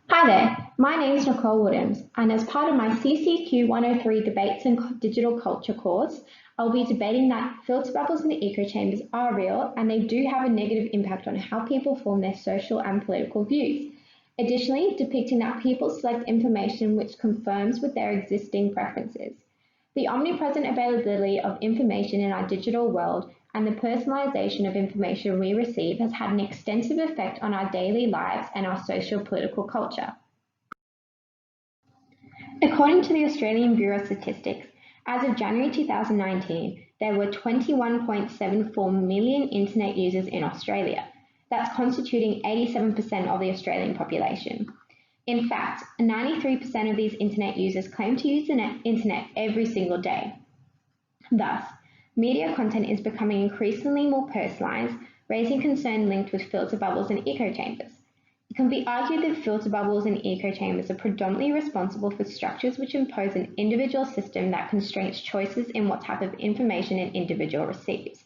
Hi there, my name is Nicole Woodhams, and as part of my CCQ 103 Debates and Digital Culture course, I'll be debating that filter bubbles and echo chambers are real and they do have a negative impact on how people form their social and political views. Additionally, depicting that people select information which confirms with their existing preferences. The omnipresent availability of information in our digital world and the personalization of information we receive has had an extensive effect on our daily lives and our social political culture. According to the Australian Bureau of Statistics, as of January 2019, there were 21.74 million internet users in Australia. That's constituting 87% of the Australian population. In fact, 93% of these internet users claim to use the internet every single day. Thus, media content is becoming increasingly more personalised, raising concern linked with filter bubbles and echo chambers. It can be argued that filter bubbles and echo chambers are predominantly responsible for structures which impose an individual system that constrains choices in what type of information an individual receives.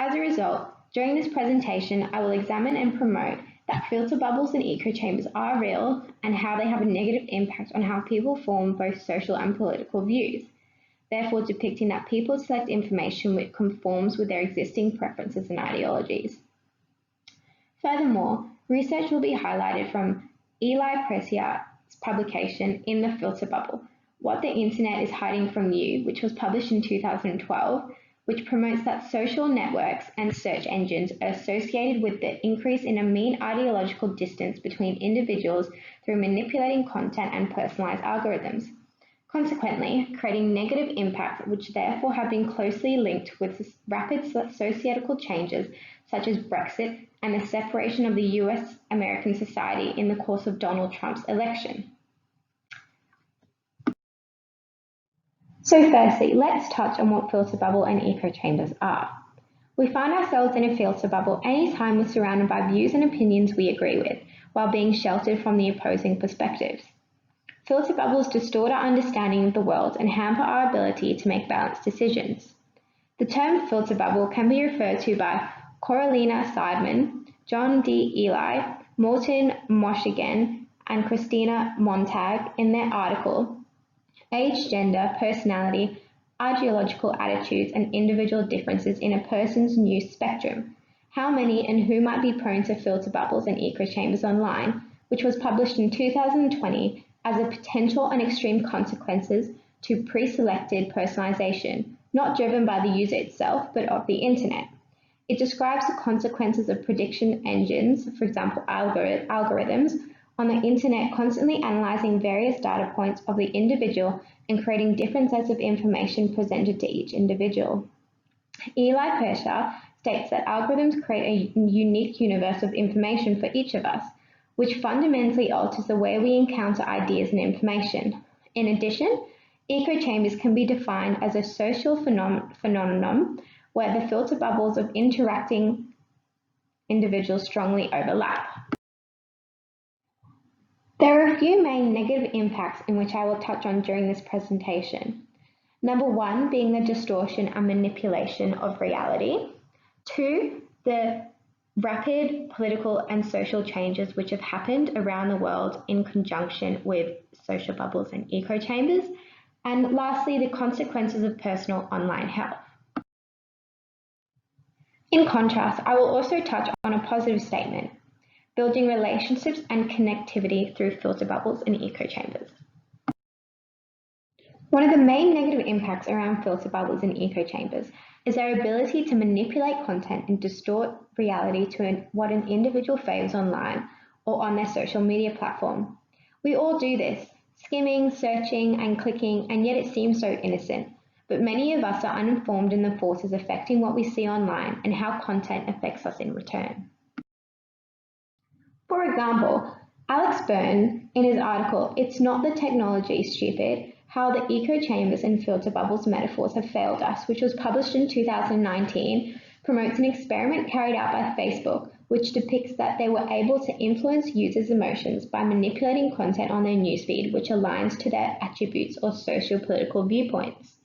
As a result, during this presentation, I will examine and promote that filter bubbles and echo chambers are real and how they have a negative impact on how people form both social and political views, therefore depicting that people select information which conforms with their existing preferences and ideologies. Furthermore, research will be highlighted from Eli Presiart's publication In the Filter Bubble, What the Internet is Hiding from You, which was published in 2012, which promotes that social networks and search engines are associated with the increase in a mean ideological distance between individuals through manipulating content and personalized algorithms, consequently creating negative impacts which therefore have been closely linked with rapid societal changes such as Brexit and the separation of the US-American society in the course of Donald Trump's election. So firstly, let's touch on what filter bubble and echo chambers are. We find ourselves in a filter bubble anytime we're surrounded by views and opinions we agree with, while being sheltered from the opposing perspectives. Filter bubbles distort our understanding of the world and hamper our ability to make balanced decisions. The term filter bubble can be referred to by Coralina Seidman, John D. Ely, Morton Moshigan, and Christina Montag in their article Age, Gender, Personality, Ideological Attitudes and Individual Differences in a Person's News Spectrum, How Many and Who Might Be Prone to Filter Bubbles and Echo Chambers Online, which was published in 2020 as a potential and extreme consequences to pre-selected personalization, not driven by the user itself, but of the internet. It describes the consequences of prediction engines, for example, algorithms, on the internet constantly analyzing various data points of the individual and creating different sets of information presented to each individual. Eli Pershaw states that algorithms create a unique universe of information for each of us, which fundamentally alters the way we encounter ideas and information. In addition, echo chambers can be defined as a social phenomenon where the filter bubbles of interacting individuals strongly overlap. There are a few main negative impacts in which I will touch on during this presentation. Number one being the distortion and manipulation of reality. Two, the rapid political and social changes which have happened around the world in conjunction with social bubbles and echo chambers. And lastly, the consequences of personal online health. In contrast, I will also touch on a positive statement, building relationships and connectivity through filter bubbles and echo chambers. One of the main negative impacts around filter bubbles and echo chambers is their ability to manipulate content and distort reality to what an individual favors online or on their social media platform. We all do this, skimming, searching, and clicking, and yet it seems so innocent. But many of us are uninformed in the forces affecting what we see online and how content affects us in return. For example, Alex Byrne, in his article, It's Not the Technology, Stupid, How the Echo Chambers and Filter Bubbles Metaphors Have Failed Us, which was published in 2019, promotes an experiment carried out by Facebook, which depicts that they were able to influence users' emotions by manipulating content on their newsfeed which aligns to their attributes or socio-political viewpoints.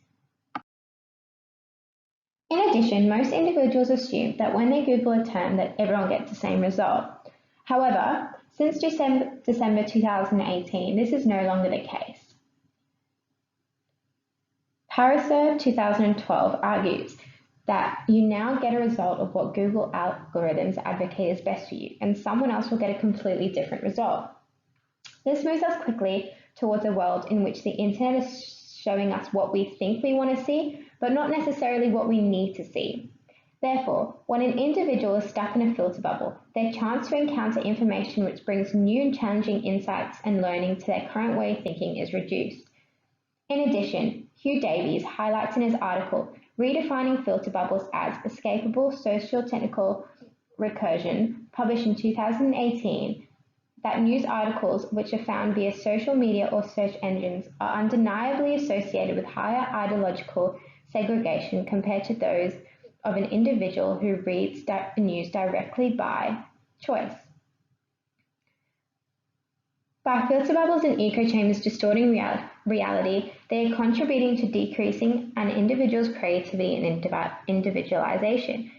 In addition, most individuals assume that when they Google a term that everyone gets the same result. However, Since December 2018, this is no longer the case. Pariser 2012 argues that you now get a result of what Google algorithms advocate is best for you, and someone else will get a completely different result. This moves us quickly towards a world in which the internet is showing us what we think we want to see, but not necessarily what we need to see. Therefore, when an individual is stuck in a filter bubble, their chance to encounter information which brings new and challenging insights and learning to their current way of thinking is reduced. In addition, Hugh Davies highlights in his article, Redefining Filter Bubbles as Escapable Socio-Technical Recursion, published in 2018, that news articles which are found via social media or search engines are undeniably associated with higher ideological segregation compared to those of an individual who reads the news directly by choice. By filter bubbles and echo chambers distorting reality, they are contributing to decreasing an individual's creativity and individualization,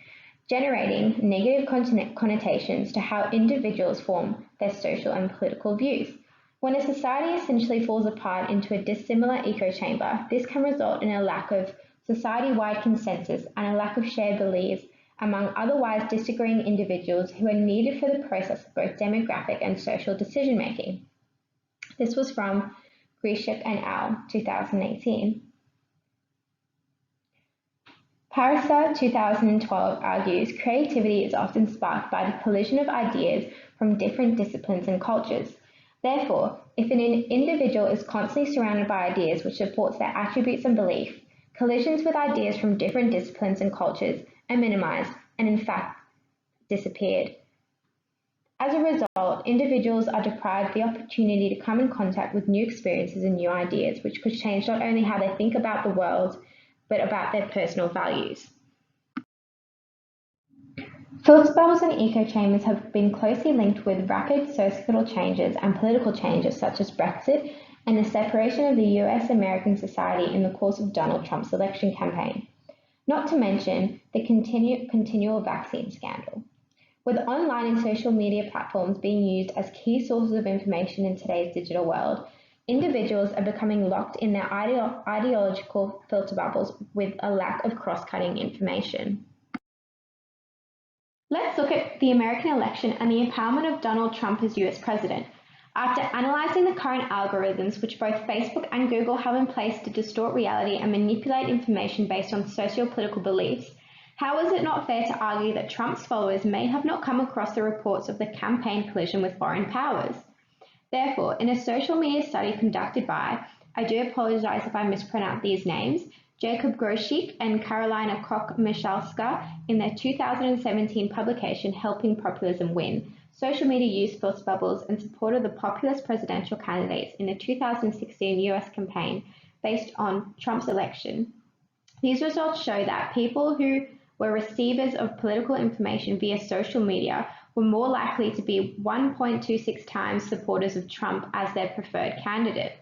generating negative connotations to how individuals form their social and political views. When a society essentially falls apart into a dissimilar echo chamber, this can result in a lack of society-wide consensus and a lack of shared beliefs among otherwise disagreeing individuals who are needed for the process of both demographic and social decision-making. This was from Grishik and al. 2018. Pariser 2012 argues creativity is often sparked by the collision of ideas from different disciplines and cultures. Therefore, if an individual is constantly surrounded by ideas which supports their attributes and beliefs, collisions with ideas from different disciplines and cultures are minimized and in fact disappeared. As a result, individuals are deprived the opportunity to come in contact with new experiences and new ideas, which could change not only how they think about the world, but about their personal values. Filter bubbles and echo chambers have been closely linked with rapid societal changes and political changes such as Brexit and the separation of the US-American society in the course of Donald Trump's election campaign, not to mention the continual vaccine scandal. With online and social media platforms being used as key sources of information in today's digital world, individuals are becoming locked in their ideological filter bubbles with a lack of cross-cutting information. Let's look at the American election and the empowerment of Donald Trump as US president. After analyzing the current algorithms which both Facebook and Google have in place to distort reality and manipulate information based on socio-political beliefs, how is it not fair to argue that Trump's followers may have not come across the reports of the campaign collision with foreign powers? Therefore, in a social media study conducted by, I do apologize if I mispronounce these names, Jacob Groshik and Carolina Koch-Michalska in their 2017 publication Helping Populism Win, Social Media Use Filter Bubbles in Support of the Populist Presidential Candidates in the 2016 US campaign based on Trump's election. These results show that people who were receivers of political information via social media were more likely to be 1.26 times supporters of Trump as their preferred candidate.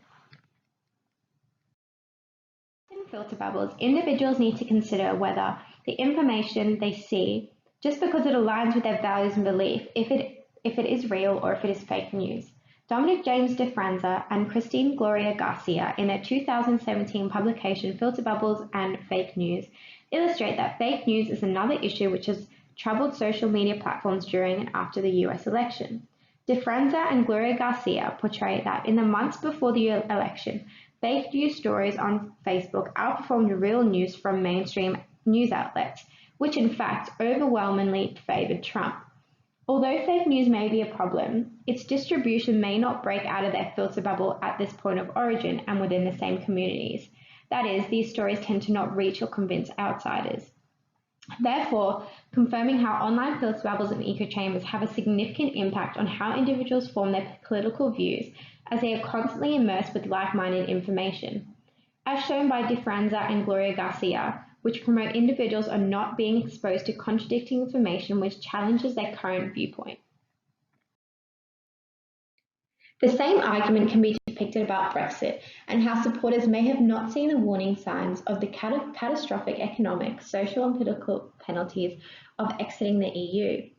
In filter bubbles, individuals need to consider whether the information they see, just because it aligns with their values and belief, if it is real or if it is fake news. Dominic James DeFranza and Christine Gloria Garcia in their 2017 publication Filter Bubbles and Fake News illustrate that fake news is another issue which has troubled social media platforms during and after the US election. DeFranza and Gloria Garcia portray that in the months before the election, fake news stories on Facebook outperformed real news from mainstream news outlets, which in fact overwhelmingly favored Trump. Although fake news may be a problem, its distribution may not break out of their filter bubble at this point of origin and within the same communities. That is, these stories tend to not reach or convince outsiders. Therefore, confirming how online filter bubbles and echo chambers have a significant impact on how individuals form their political views as they are constantly immersed with like-minded information. As shown by DeFranza and Gloria Garcia, which promote individuals are not being exposed to contradicting information which challenges their current viewpoint. The same argument can be depicted about Brexit and how supporters may have not seen the warning signs of the catastrophic economic, social and political penalties of exiting the EU.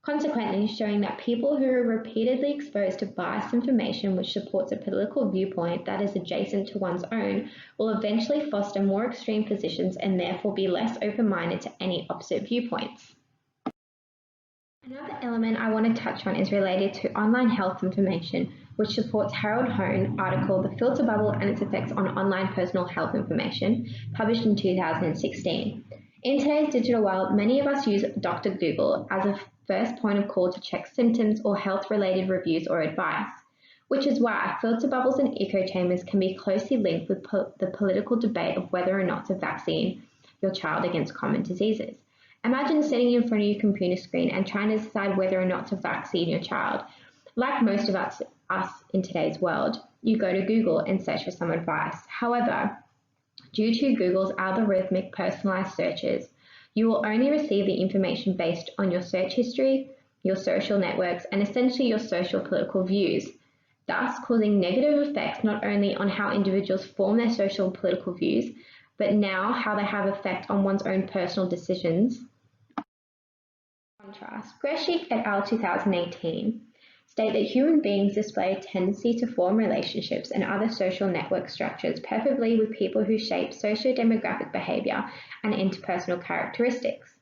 consequently showing that people who are repeatedly exposed to biased information which supports a political viewpoint that is adjacent to one's own will eventually foster more extreme positions and therefore be less open-minded to any opposite viewpoints. Another element I want to touch on is related to online health information, which supports Harold Hohn's article, The Filter Bubble and Its Effects on Online Personal Health Information, published in 2016. In today's digital world, many of us use Dr. Google as a first point of call to check symptoms or health-related reviews or advice, which is why filter bubbles and echo chambers can be closely linked with the political debate of whether or not to vaccine your child against common diseases. Imagine sitting in front of your computer screen and trying to decide whether or not to vaccine your child. Like most of us in today's world, you go to Google and search for some advice. However, due to Google's algorithmic personalized searches, you will only receive the information based on your search history, your social networks, and essentially your social political views, thus causing negative effects not only on how individuals form their social and political views, but now how they have effect on one's own personal decisions. Contrast, Greshik et al. 2018 state that human beings display a tendency to form relationships and other social network structures perfectly with people who shape socio-demographic behavior and interpersonal characteristics.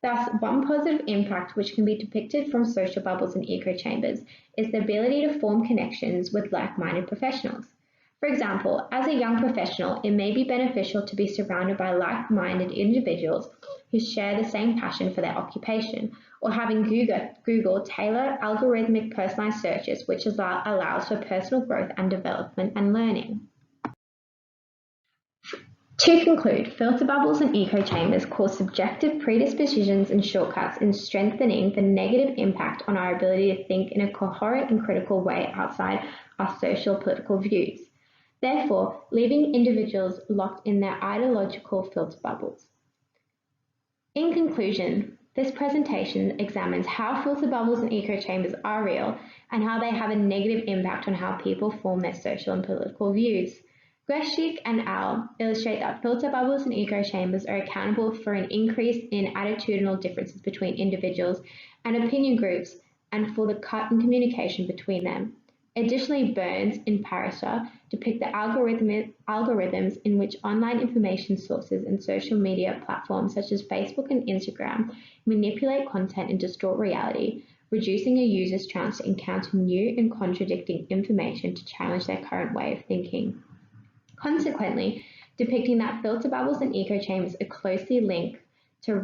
Thus, one positive impact which can be depicted from social bubbles and echo chambers is the ability to form connections with like-minded professionals. For example, as a young professional, it may be beneficial to be surrounded by like-minded individuals who share the same passion for their occupation, or having Google tailor algorithmic personalized searches which allows for personal growth and development and learning. To conclude, filter bubbles and echo chambers cause subjective predispositions and shortcuts in strengthening the negative impact on our ability to think in a coherent and critical way outside our social political views, therefore leaving individuals locked in their ideological filter bubbles. In conclusion, this presentation examines how filter bubbles and echo chambers are real and how they have a negative impact on how people form their social and political views. Greshik and al. illustrate that filter bubbles and echo chambers are accountable for an increase in attitudinal differences between individuals and opinion groups and for the cut in communication between them. Additionally, Burns in Parasha depict the algorithms in which online information sources and social media platforms such as Facebook and Instagram manipulate content and distort reality, reducing a user's chance to encounter new and contradicting information to challenge their current way of thinking. Consequently, depicting that filter bubbles and echo chambers are closely linked to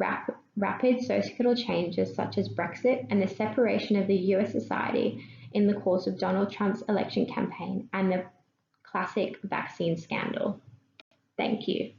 rapid societal changes such as Brexit and the separation of the US society in the course of Donald Trump's election campaign and the classic vaccine scandal. Thank you.